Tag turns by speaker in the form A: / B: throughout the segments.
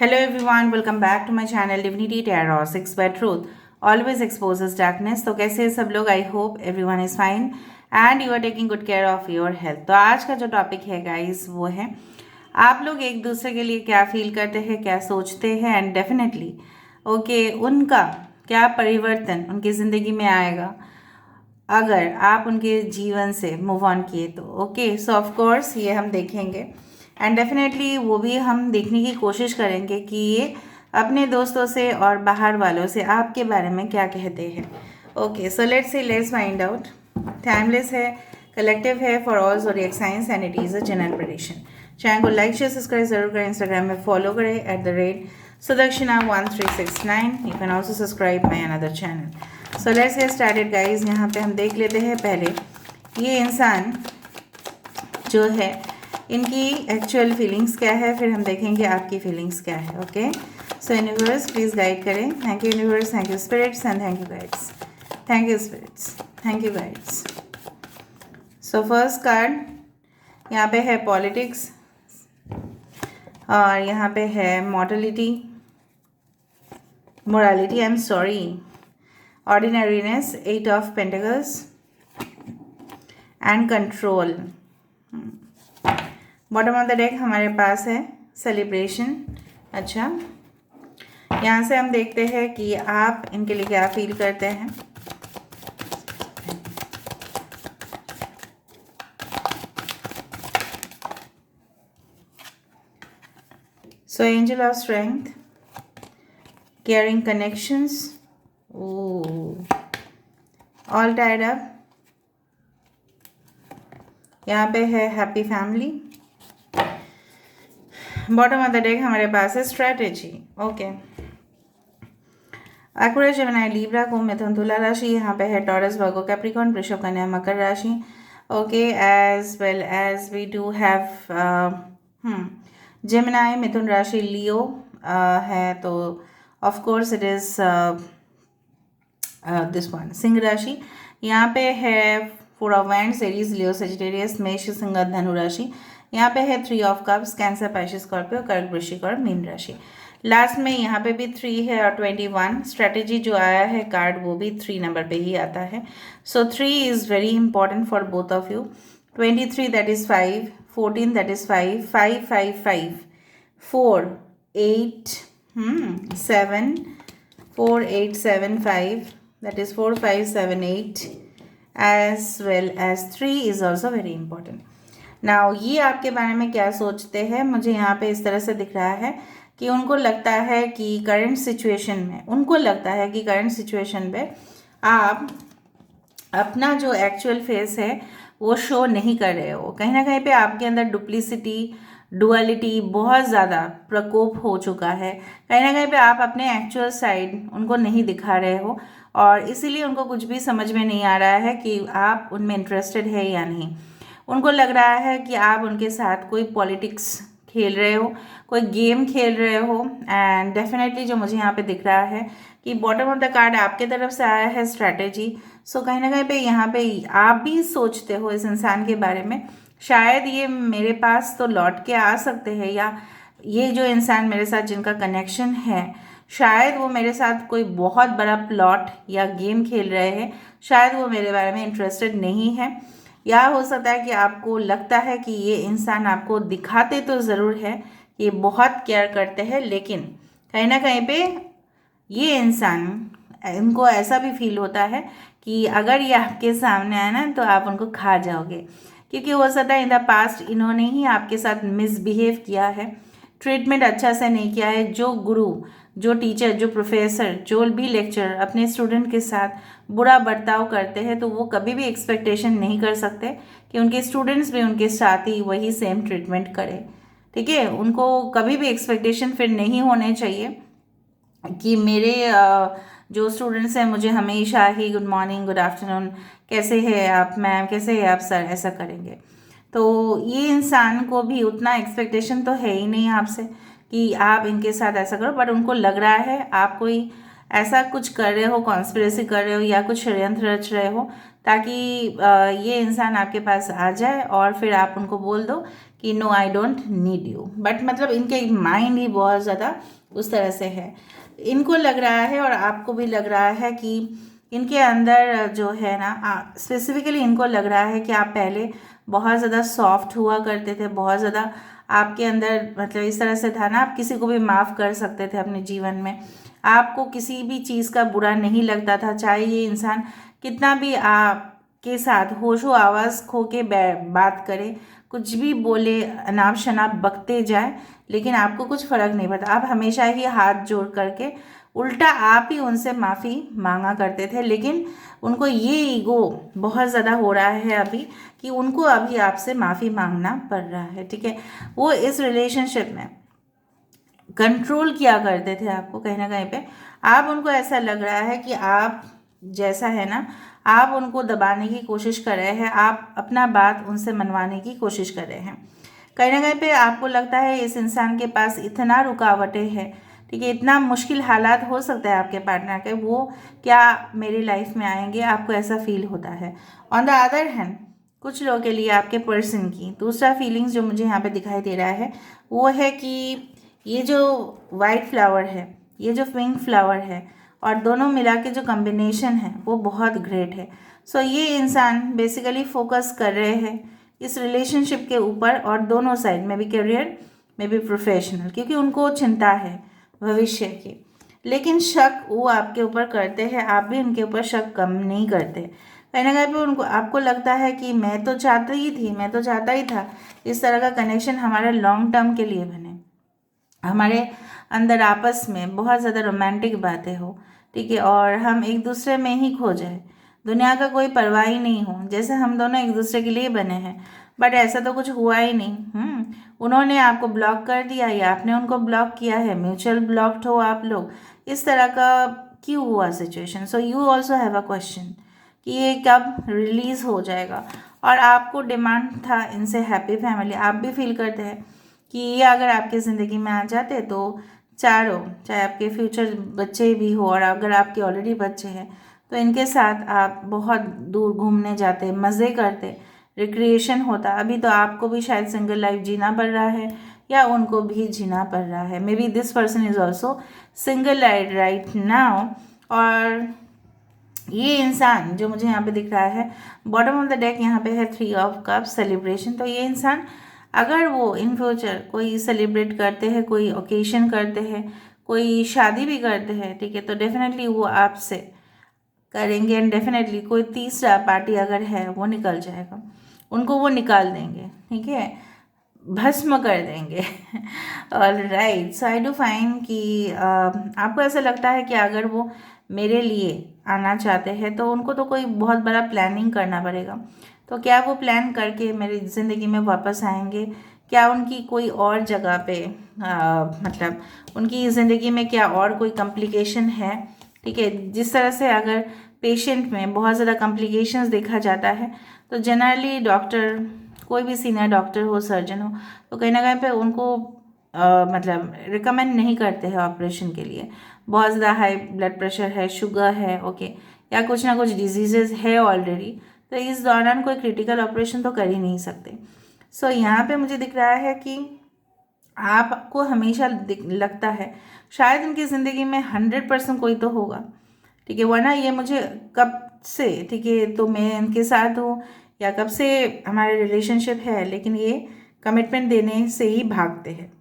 A: Hello everyone, welcome back to my channel Divinity Tarot 6 by Truth always exposes darkness। तो कैसे हैं सब लोग? I hope everyone is fine and you are taking good care of your health. तो आज का जो topic है गाइस वो है आप लोग एक दूसरे के लिए क्या फील करते हैं, क्या सोचते हैं एंड डेफिनेटली उनका क्या परिवर्तन उनकी ज़िंदगी में आएगा अगर आप उनके जीवन से मूव ऑन किए तो। सो ऑफ कोर्स ये हम देखेंगे एंड डेफिनेटली वो भी हम देखने की कोशिश करेंगे कि ये अपने दोस्तों से और बाहर वालों से आपके बारे में क्या कहते हैं। So let's find out. Timeless है, कलेक्टिव है for all zodiac science and it is a general prediction. Channel को लाइक शेयर सब्सक्राइब जरूर करें, इंस्टाग्राम में फॉलो करें @sudakshinah1369। You can also subscribe my another channel. So let's get started guys. यहाँ पे हम देख लेते हैं पहले ये इंसान जो है इनकी एक्चुअल फीलिंग्स क्या है, फिर हम देखेंगे आपकी फीलिंग्स क्या है। सो यूनिवर्स प्लीज़ गाइड करें। Thank you universe, thank you spirits and thank you guides. Thank you spirits, thank you guides. So first card यहाँ पे है पॉलिटिक्स और यहाँ पे है morality I am sorry, ordinariness, 8 of pentacles and control. Bottom of the deck हमारे पास है सेलिब्रेशन। अच्छा, यहाँ से हम देखते हैं कि आप इनके लिए क्या फील करते हैं। So angel of strength, caring connections, all tied up. यहाँ पे है happy family. Bottom of the deck हमारे पास है स्ट्रैटेजी। एक्वेरियस, जेमिनी, लिब्रा, कुंभ, मिथुन, तुला राशि। यहाँ पे है टॉरस, वर्गो, कैप्रिकॉर्न, वृषभ, कन्या, मकर राशि। As well as we do have Gemini, मिथुन राशि, लियो है तो of course it is this one सिंह राशि। यहाँ पे है 4 of wands, Aries, Leo, Sagittarius, मेष, सिंह, धनु राशि। यहाँ पे है 3 of cups, Cancer, Pisces, Scorpio, कर्क, वृश्चिक और मीन राशि। लास्ट में यहाँ पे भी 3 है और 21। स्ट्रेटेजी जो आया है कार्ड वो भी 3 नंबर पे ही आता है। सो 3 is very important for both of you. 23 that is 5, 14 that is 5, 5 5 5, 4 8 7, 4 8 7 5 that is 4 5 7 8 as well as 3 is also very important. Now ये आपके बारे में क्या सोचते हैं, मुझे यहाँ पे इस तरह से दिख रहा है कि उनको लगता है कि करंट सिचुएशन में आप अपना जो एक्चुअल फेस है वो शो नहीं कर रहे हो। कहीं ना कहीं पे आपके अंदर डुप्लिसिटी, डुअलिटी बहुत ज़्यादा प्रकोप हो चुका है। कहीं ना कहीं पे आप अपने एक्चुअल साइड उनको नहीं दिखा रहे हो और इसीलिए उनको कुछ भी समझ में नहीं आ रहा है कि आप उनमें इंटरेस्टेड है या नहीं। उनको लग रहा है कि आप उनके साथ कोई पॉलिटिक्स खेल रहे हो, कोई गेम खेल रहे हो। एंड डेफिनेटली जो मुझे यहाँ पे दिख रहा है कि बॉटम ऑफ द कार्ड आपके तरफ से आया है स्ट्रैटेजी। सो कहीं ना कहीं पे यहाँ पे आप भी सोचते हो इस इंसान के बारे में, शायद ये मेरे पास तो लौट के आ सकते हैं, या ये जो इंसान मेरे साथ जिनका कनेक्शन है शायद वो मेरे साथ कोई बहुत बड़ा प्लॉट या गेम खेल रहे हैं, शायद वो मेरे बारे में इंटरेस्टेड नहीं है। या हो सकता है कि आपको लगता है कि ये इंसान आपको दिखाते तो ज़रूर है कि ये बहुत केयर करते हैं, लेकिन कहीं ना कहीं पे ये इंसान, इनको ऐसा भी फील होता है कि अगर ये आपके सामने आए ना तो आप उनको खा जाओगे, क्योंकि हो सकता है इन द पास्ट इन्होंने ही आपके साथ मिसबिहेव किया है, ट्रीटमेंट अच्छा से नहीं किया है। जो गुरु, जो टीचर, जो प्रोफेसर, जो भी लेक्चरर अपने स्टूडेंट के साथ बुरा बर्ताव करते हैं तो वो कभी भी एक्सपेक्टेशन नहीं कर सकते कि उनके स्टूडेंट्स भी उनके साथ ही वही सेम ट्रीटमेंट करें। ठीक है, उनको कभी भी एक्सपेक्टेशन फिर नहीं होने चाहिए कि मेरे जो स्टूडेंट्स हैं मुझे हमेशा ही गुड मॉर्निंग, गुड आफ्टरनून, कैसे है आप मैम, कैसे है आप सर, ऐसा करेंगे। तो ये इंसान को भी उतना एक्सपेक्टेशन तो है ही नहीं आपसे कि आप इनके साथ ऐसा करो, बट उनको लग रहा है आप कोई ऐसा कुछ कर रहे हो, कॉन्स्पिरेसी कर रहे हो या कुछ षड्यंत्र रच रहे हो ताकि ये इंसान आपके पास आ जाए और फिर आप उनको बोल दो कि no I don't need you, but मतलब इनके माइंड ही बहुत ज़्यादा उस तरह से है। इनको लग रहा है और आपको भी लग रहा है कि इनके अंदर जो है ना, स्पेसिफिकली इनको लग रहा है कि आप पहले बहुत ज़्यादा सॉफ्ट हुआ करते थे, बहुत ज़्यादा आपके अंदर मतलब इस तरह से था ना, आप किसी को भी माफ़ कर सकते थे अपने जीवन में। आपको किसी भी चीज़ का बुरा नहीं लगता था, चाहे ये इंसान कितना भी आपके साथ होशो आवाज़ खो के बात करे, कुछ भी बोले, अनाप शनाप बकते जाए, लेकिन आपको कुछ फ़र्क नहीं पड़ता। आप हमेशा ही हाथ जोड़ करके उल्टा आप ही उनसे माफ़ी मांगा करते थे। लेकिन उनको ये ईगो बहुत ज़्यादा हो रहा है अभी कि उनको अभी आपसे माफ़ी मांगना पड़ रहा है, ठीक है। वो इस रिलेशनशिप में कंट्रोल किया करते थे आपको कहीं ना कहीं पे। आप उनको ऐसा लग रहा है कि आप जैसा है ना, आप उनको दबाने की कोशिश कर रहे हैं, आप अपना बात उनसे मनवाने की कोशिश कर रहे हैं। कहीं ना कहीं पे आपको लगता है इस इंसान के पास इतना रुकावटें हैं, ठीक है, इतना मुश्किल हालात हो सकता है आपके पार्टनर के, वो क्या मेरी लाइफ में आएंगे, आपको ऐसा फील होता है। ऑन द अदर हैंड कुछ लोगों के लिए आपके पर्सन की दूसरा फीलिंग्स जो मुझे यहाँ पे दिखाई दे रहा है वो है कि ये जो वाइट फ्लावर है, ये जो पिंक फ्लावर है, और दोनों मिला के जो कॉम्बिनेशन है वो बहुत ग्रेट है। सो ये इंसान बेसिकली फोकस कर रहे हैं इस रिलेशनशिप के ऊपर, और दोनों साइड में भी करियर में भी प्रोफेशनल, क्योंकि उनको चिंता है भविष्य की। लेकिन शक वो आपके ऊपर करते हैं, आप भी उनके ऊपर शक कम नहीं करते। कहीं ना कहीं पे उनको आपको लगता है कि मैं तो चाहता ही था इस तरह का कनेक्शन हमारा लॉन्ग टर्म के लिए बने, हमारे अंदर आपस में बहुत ज़्यादा रोमांटिक बातें हो, ठीक है, और हम एक दूसरे में ही खो जाए, दुनिया का कोई परवाह ही नहीं हो, जैसे हम दोनों एक दूसरे के लिए बने हैं। बट ऐसा तो कुछ हुआ ही नहीं। उन्होंने आपको ब्लॉक कर दिया या आपने उनको ब्लॉक किया है, म्यूचुअल ब्लॉक्ड हो आप लोग, इस तरह का क्यों हुआ situation. So you also have a question कि ये कब रिलीज़ हो जाएगा। और आपको डिमांड था इनसे हैप्पी फैमिली, आप भी फील करते हैं कि ये अगर आपकी ज़िंदगी में आ जाते तो चारों, चाहे आपके फ्यूचर बच्चे भी हो और अगर आपके ऑलरेडी बच्चे हैं तो इनके साथ आप बहुत दूर घूमने जाते, मज़े करते, रिक्रिएशन होता। अभी तो आपको भी शायद सिंगल लाइफ जीना पड़ रहा है या उनको भी जीना पड़ रहा है। May be this person is also single life right now. और ये इंसान जो मुझे यहाँ पे दिख रहा है, बॉटम ऑफ द डेक यहाँ पे है 3 ऑफ कप्स, सेलिब्रेशन। तो ये इंसान अगर वो इन फ्यूचर कोई सेलिब्रेट करते हैं, कोई ओकेशन करते हैं, कोई शादी भी करते हैं, ठीक है, तो डेफिनेटली वो आपसे करेंगे। एंड डेफिनेटली कोई तीसरा पार्टी अगर है वो निकल जाएगा, उनको वो निकाल देंगे, ठीक है, भस्म कर देंगे। All right, so I do fine कि आपको ऐसा लगता है कि अगर वो मेरे लिए आना चाहते हैं तो उनको तो कोई बहुत बड़ा प्लानिंग करना पड़ेगा। तो क्या वो प्लान करके मेरी ज़िंदगी में वापस आएंगे? क्या उनकी कोई और जगह पे मतलब उनकी ज़िंदगी में क्या और कोई कॉम्प्लिकेशन है, ठीक है, जिस तरह से अगर पेशेंट में बहुत ज़्यादा कॉम्प्लिकेशंस देखा जाता है तो जनरली डॉक्टर, कोई भी सीनियर डॉक्टर हो, सर्जन हो, तो कहीं ना कहीं पे उनको मतलब रिकमेंड नहीं करते हैं ऑपरेशन के लिए। बहुत ज़्यादा हाई ब्लड प्रेशर है, शुगर है, ओके, या कुछ ना कुछ डिजीजेज है ऑलरेडी, तो इस दौरान कोई क्रिटिकल ऑपरेशन तो कर ही नहीं सकते। सो यहाँ पे मुझे दिख रहा है कि आपको हमेशा लगता है शायद इनकी ज़िंदगी में 100% कोई तो होगा, ठीक है, वरना ये मुझे कब से, ठीक है, तो मैं इनके साथ हूँ या कब से हमारे रिलेशनशिप है, लेकिन ये कमिटमेंट देने से ही भागते हैं।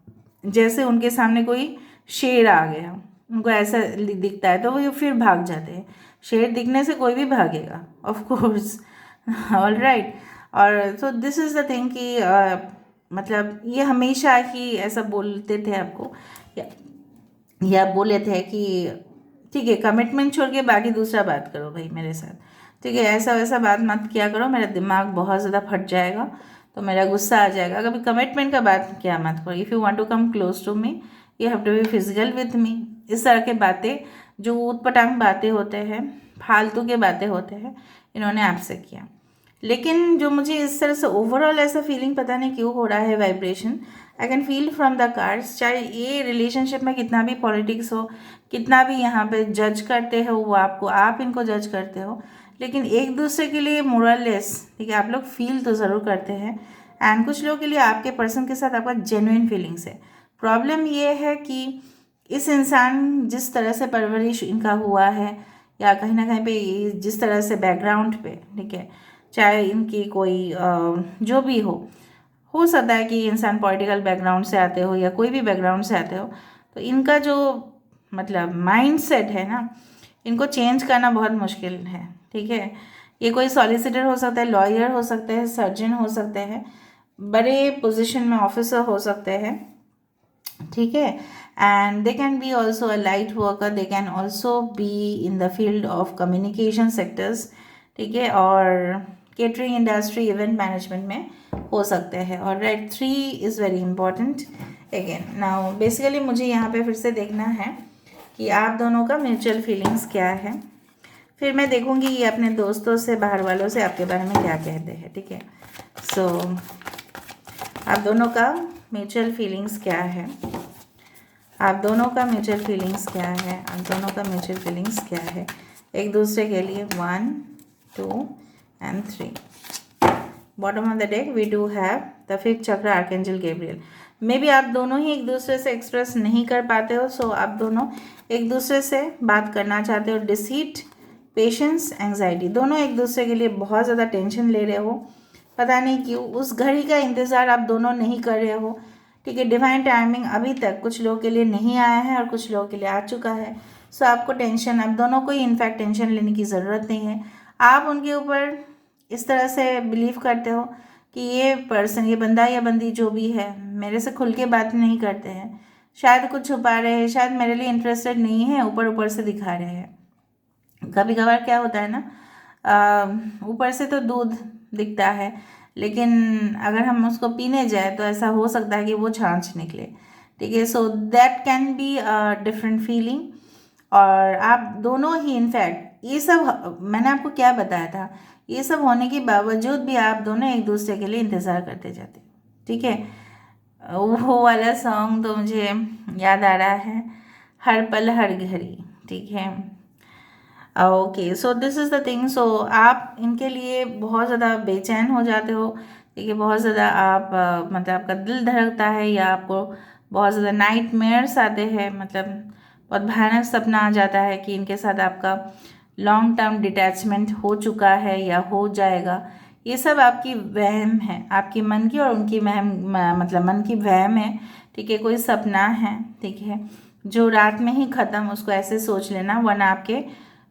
A: जैसे उनके सामने कोई शेर आ गया, उनको ऐसा दिखता है तो वो फिर भाग जाते हैं। शेर दिखने से कोई भी भागेगा ऑफ कोर्स। All right. और तो दिस इज़ द थिंग कि मतलब ये हमेशा ही ऐसा बोलते थे आपको, या, या बोले थे कि ठीक है कमिटमेंट छोड़ के बाकी दूसरा बात करो भाई मेरे साथ, ठीक है, ऐसा वैसा बात मत किया करो, मेरा दिमाग बहुत ज़्यादा फट जाएगा, तो मेरा गुस्सा आ जाएगा। कभी कमिटमेंट का बात क्या मत करो। If you want to come close to me you have to be physical with me. इस तरह के बातें जो ऊटपटांग बातें होते हैं, फालतू के बातें होते हैं, इन्होंने आपसे किया। लेकिन जो मुझे इस तरह से ओवरऑल ऐसा फीलिंग पता नहीं क्यों हो रहा है, vibration I can feel from the cards, चाहे ये रिलेशनशिप में कितना भी पॉलिटिक्स हो, कितना भी यहाँ पे जज करते हो वो आपको, आप इनको जज करते हो, लेकिन एक दूसरे के लिए मोरलेस, ठीक है, आप लोग फील तो ज़रूर करते हैं एंड कुछ लोगों के लिए आपके पर्सन के साथ आपका जेन्युइन फीलिंग्स है। प्रॉब्लम ये है कि इस इंसान जिस तरह से परवरिश इनका हुआ है, या कहीं ना कहीं पे जिस तरह से बैकग्राउंड पे, ठीक है, चाहे इनकी कोई जो भी हो सकता है कि इंसान पॉलिटिकल बैकग्राउंड से आते हो या कोई भी बैकग्राउंड से आते हो, तो इनका जो मतलब माइंड सेट है ना, इनको चेंज करना बहुत मुश्किल है। ठीक है, ये कोई सॉलिसिटर हो सकता है, लॉयर हो सकते हैं, सर्जन हो सकते हैं, बड़े पोजीशन में ऑफिसर हो सकते हैं। ठीक है, and they can be also a light worker, they can also be in the field of communication sectors. ठीक है, और केटरिंग इंडस्ट्री, इवेंट मैनेजमेंट में हो सकते हैं। और right, 3 is very important again. Now basically मुझे यहाँ पे फिर से देखना है कि आप दोनों का म्यूचुअल फीलिंग्स क्या है, फिर मैं देखूँगी ये अपने दोस्तों से, बाहर वालों से आपके बारे में क्या कहते हैं। ठीक है, सो आप दोनों का म्यूचुअल फीलिंग्स क्या है, आप दोनों का म्यूचुअल फीलिंग्स क्या है, आप दोनों का म्यूचुअल फीलिंग्स क्या है एक दूसरे के लिए। 1, 2 and 3. Bottom of the deck we do have the 5th chakra, archangel Gabriel. May be आप दोनों ही एक दूसरे से एक्सप्रेस नहीं कर पाते हो, सो आप दोनों एक दूसरे से बात करना चाहते हो। डिसीट, पेशेंस, एंग्जाइटी, दोनों एक दूसरे के लिए बहुत ज़्यादा टेंशन ले रहे हो, पता नहीं क्यों। उस घड़ी का इंतज़ार आप दोनों नहीं कर रहे हो। ठीक है, डिवाइन टाइमिंग अभी तक कुछ लोगों के लिए नहीं आया है और कुछ लोगों के लिए आ चुका है। सो आपको टेंशन, आप दोनों को ही इनफैक्ट टेंशन लेने की ज़रूरत नहीं है। आप उनके ऊपर इस तरह से बिलीव करते हो कि ये पर्सन, ये बंदा या बंदी जो भी है, मेरे से खुल के बात नहीं करते हैं, शायद कुछ छुपा रहे हैं, शायद मेरे लिए इंटरेस्टेड नहीं है, ऊपर ऊपर से दिखा रहे हैं। कभी कभार क्या होता है ना, ऊपर से तो दूध दिखता है, लेकिन अगर हम उसको पीने जाए तो ऐसा हो सकता है कि वो छाछ निकले। ठीक है, so that can be a different feeling. और आप दोनों ही इनफैक्ट ये सब मैंने आपको क्या बताया था, ये सब होने के बावजूद भी आप दोनों एक दूसरे के लिए इंतज़ार करते जाते। ठीक है, वो वाला सॉन्ग तो मुझे याद आ रहा है, हर पल हर घड़ी। ठीक है, okay, so this is the thing. So आप इनके लिए बहुत ज़्यादा बेचैन हो जाते हो। ठीक है, बहुत ज़्यादा आप मतलब आपका दिल धड़कता है, या आपको बहुत ज़्यादा नाइटमेयर्स आते हैं, मतलब बहुत भयानक सपना आ जाता है कि इनके साथ आपका लॉन्ग टर्म डिटैचमेंट हो चुका है या हो जाएगा। ये सब आपकी वहम है, आपकी मन की और उनकी मतलब मन की वहम है। ठीक है, कोई सपना है, ठीक है, जो रात में ही ख़त्म, उसको ऐसे सोच लेना, वरना आपके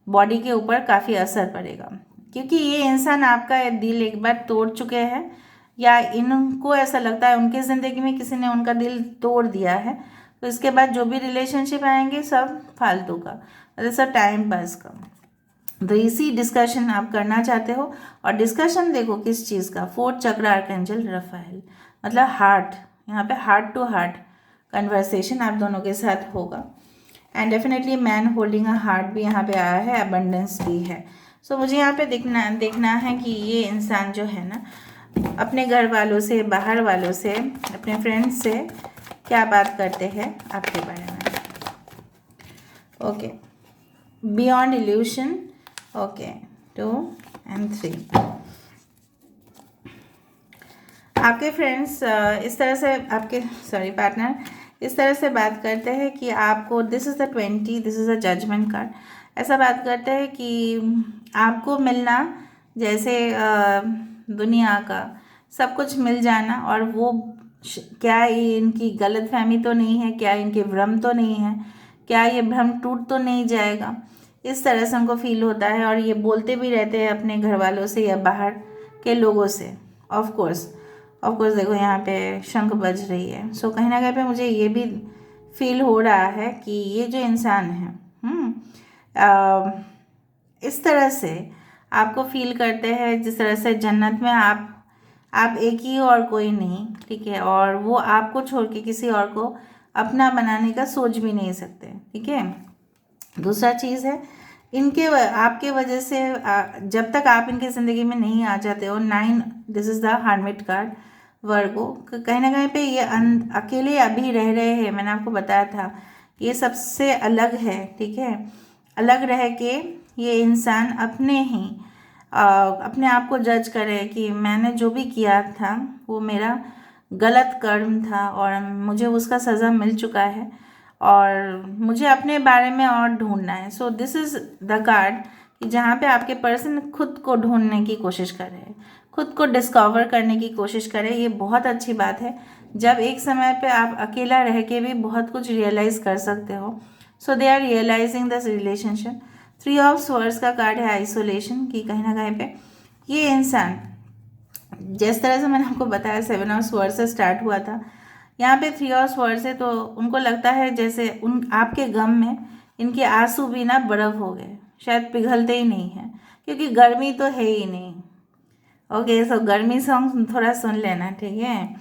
A: बॉडी के ऊपर काफ़ी असर पड़ेगा। क्योंकि ये इंसान आपका दिल एक बार तोड़ चुके हैं, या इनको ऐसा लगता है उनकी ज़िंदगी में किसी ने उनका दिल तोड़ दिया है, तो इसके बाद जो भी रिलेशनशिप आएंगे सब फालतू का, मतलब सब टाइम पास का। तो इसी डिस्कशन आप करना चाहते हो, और डिस्कशन देखो किस चीज़ का, 4th चक्र, आर्कएंजल रफाएल, मतलब हार्ट, यहाँ पे हार्ट टू हार्ट कन्वर्सेशन आप दोनों के साथ होगा। And definitely man holding a heart भी यहाँ पे आया है, अबंडेंस भी है। सो मुझे यहाँ पे देखना है कि ये इंसान जो है ना, अपने घर वालों से, बाहर वालों से, अपने फ्रेंड्स से क्या बात करते हैं आपके बारे में। Okay, beyond evolution. Okay, 2 and 3। आपके फ्रेंड्स इस तरह से आपके पार्टनर इस तरह से बात करते हैं कि आपको, this is the 20, this is the judgement card, ऐसा बात करते हैं कि आपको मिलना जैसे दुनिया का सब कुछ मिल जाना, और वो क्या ये इनकी गलतफहमी तो नहीं है, क्या इनके भ्रम तो नहीं है, क्या ये भ्रम टूट तो नहीं जाएगा, इस तरह से उनको फील होता है। और ये बोलते भी रहते हैं अपने घर वालों से या बाहर के लोगों से। ऑफ कोर्स देखो यहाँ पे शंख बज रही है। सो कहीं ना कहीं पे मुझे ये भी फील हो रहा है कि ये जो इंसान है इस तरह से आपको फील करते हैं जिस तरह से जन्नत में आप एक ही और कोई नहीं। ठीक है, और वो आपको छोड़ के किसी और को अपना बनाने का सोच भी नहीं सकते। ठीक है, दूसरा चीज़ है, इनके आपके वजह से जब तक आप इनकी ज़िंदगी में नहीं आ जाते हो, 9, this is the hermit card, Virgo, कहीं ना कहीं पे ये अकेले अभी रह रहे हैं। मैंने आपको बताया था ये सबसे अलग है। ठीक है, अलग रह के ये इंसान अपने ही अपने आप को जज करे कि मैंने जो भी किया था वो मेरा गलत कर्म था और मुझे उसका सज़ा मिल चुका है और मुझे अपने बारे में और ढूंढना है। सो दिस इज़ द कार्ड कि जहाँ पे आपके पर्सन खुद को ढूंढने की कोशिश कर रहे हैं, खुद को डिस्कवर करने की कोशिश करें। ये बहुत अच्छी बात है जब एक समय पे आप अकेला रह के भी बहुत कुछ रियलाइज़ कर सकते हो। So they are realising this relationship. 3 of swords का कार्ड है आइसोलेशन की, कहीं ना कहीं पे ये इंसान जिस तरह से मैंने आपको बताया 7 ऑफ स्वर्ड्स से स्टार्ट हुआ था, यहाँ पे 3 ऑफ स्वर्ड्स है, तो उनको लगता है जैसे उन आपके गम में इनके आंसू भी ना बर्फ़ हो गए, शायद पिघलते ही नहीं हैं क्योंकि गर्मी तो है ही नहीं। ओके, सो गर्मी सॉन्ग थोड़ा सुन लेना, ठीक है।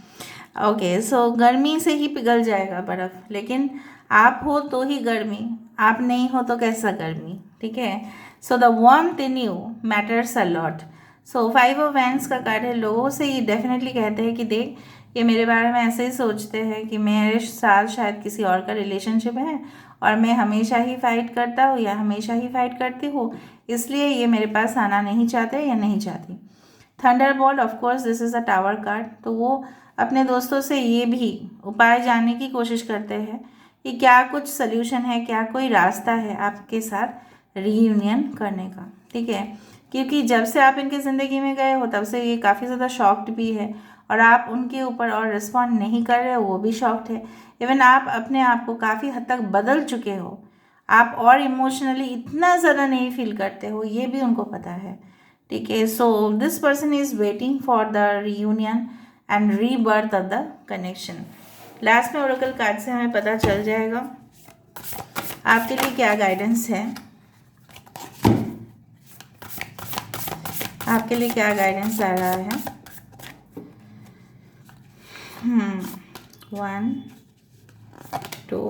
A: ओके, सो गर्मी से ही पिघल जाएगा बर्फ़, लेकिन आप हो तो ही गर्मी, आप नहीं हो तो कैसा गर्मी, ठीक है। So the warmth in you matters a lot. So 5 of wands का कार्ड है। लोगों से ये डेफिनेटली कहते हैं कि देख, ये मेरे बारे में ऐसे ही सोचते हैं कि मेरे साथ शायद किसी और का रिलेशनशिप है और मैं हमेशा ही फाइट करता हूँ या हमेशा ही फाइट करती हूँ, इसलिए ये मेरे पास आना नहीं चाहते या नहीं चाहती। Thunderbolt, of course this is a tower card. तो वो अपने दोस्तों से ये भी उपाय जानने की कोशिश करते हैं कि क्या कुछ सल्यूशन है, क्या कोई रास्ता है आपके साथ रीयूनियन करने का, ठीक है। क्योंकि जब से आप इनकी ज़िंदगी में गए हो तब से ये काफ़ी ज़्यादा शॉक्ड भी है और आप उनके ऊपर और रिस्पॉन्ड नहीं कर रहे हो, वो भी शॉक्ड है। इवन आप अपने आप को काफ़ी हद तक बदल चुके हो, आप और इमोशनली इतना ज़्यादा नहीं फील करते हो, ये भी उनको पता है, ठीक है। So this person is waiting for the reunion and rebirth of the connection. Last में ओरेकल कार्ड से हमें पता चल जाएगा आपके लिए क्या गाइडेंस है, आपके लिए क्या गाइडेंस आ रहा है। 1 2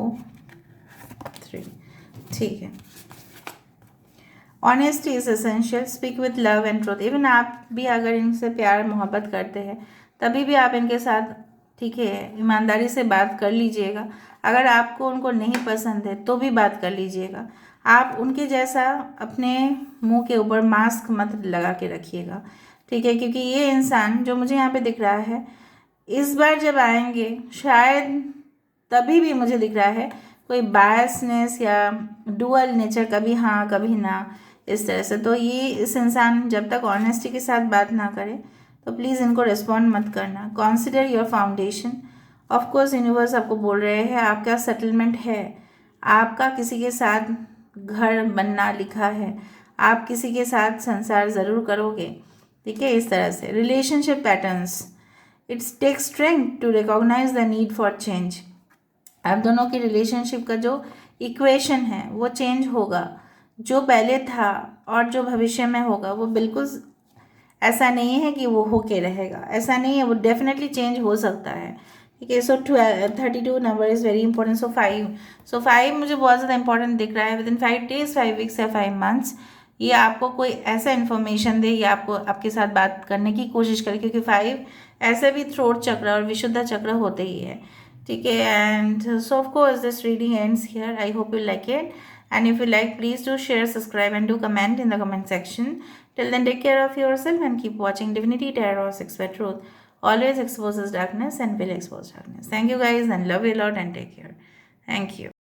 A: 3, ठीक है। Honesty is essential, speak with love and truth. Even आप भी अगर इनसे प्यार मोहब्बत करते हैं तभी भी आप इनके साथ, ठीक है, ईमानदारी से बात कर लीजिएगा। अगर आपको उनको नहीं पसंद है तो भी बात कर लीजिएगा। आप उनके जैसा अपने मुंह के ऊपर मास्क मत लगा के रखिएगा, ठीक है। क्योंकि ये इंसान जो मुझे यहाँ पे दिख रहा है, इस बार जब आएंगे शायद तभी भी मुझे दिख रहा है कोई बायसनेस या डुअल नेचर, कभी हाँ कभी ना, इस तरह से। तो ये इस इंसान जब तक ऑनेस्टी के साथ बात ना करे तो प्लीज़ इनको रिस्पॉन्ड मत करना। Consider your foundation. Of course universe आपको बोल रहे हैं आपका सेटलमेंट है, आपका किसी के साथ घर बनना लिखा है, आप किसी के साथ संसार ज़रूर करोगे, ठीक है। इस तरह से relationship patterns, it's take strength to recognise the need for change. आप दोनों की रिलेशनशिप का जो इक्वेशन है वो चेंज होगा, जो पहले था और जो भविष्य में होगा वो बिल्कुल ऐसा नहीं है कि वो होके रहेगा, ऐसा नहीं है, वो डेफिनेटली चेंज हो सकता है, ठीक है। सो 32 नंबर इज़ वेरी इंपॉर्टेंट। सो 5 मुझे बहुत ज़्यादा इंपॉर्टेंट दिख रहा है। विद इन 5 डेज, 5 वीक्स या 5 मंथ्स ये आपको कोई ऐसा इन्फॉर्मेशन दे या आपको आपके साथ बात करने की कोशिश करे, क्योंकि 5 ऐसे भी थ्रोट चक्र और विशुद्ध चक्र होते ही है, ठीक है। And so of course this reading ends here. I hope you like it, and if you like, please do share, subscribe and do comment in the comment section. Till then, take care of yourself and keep watching Divinity Tarot 6 by Truth. Always exposes darkness and will expose darkness. Thank you guys and love you a lot and take care. Thank you.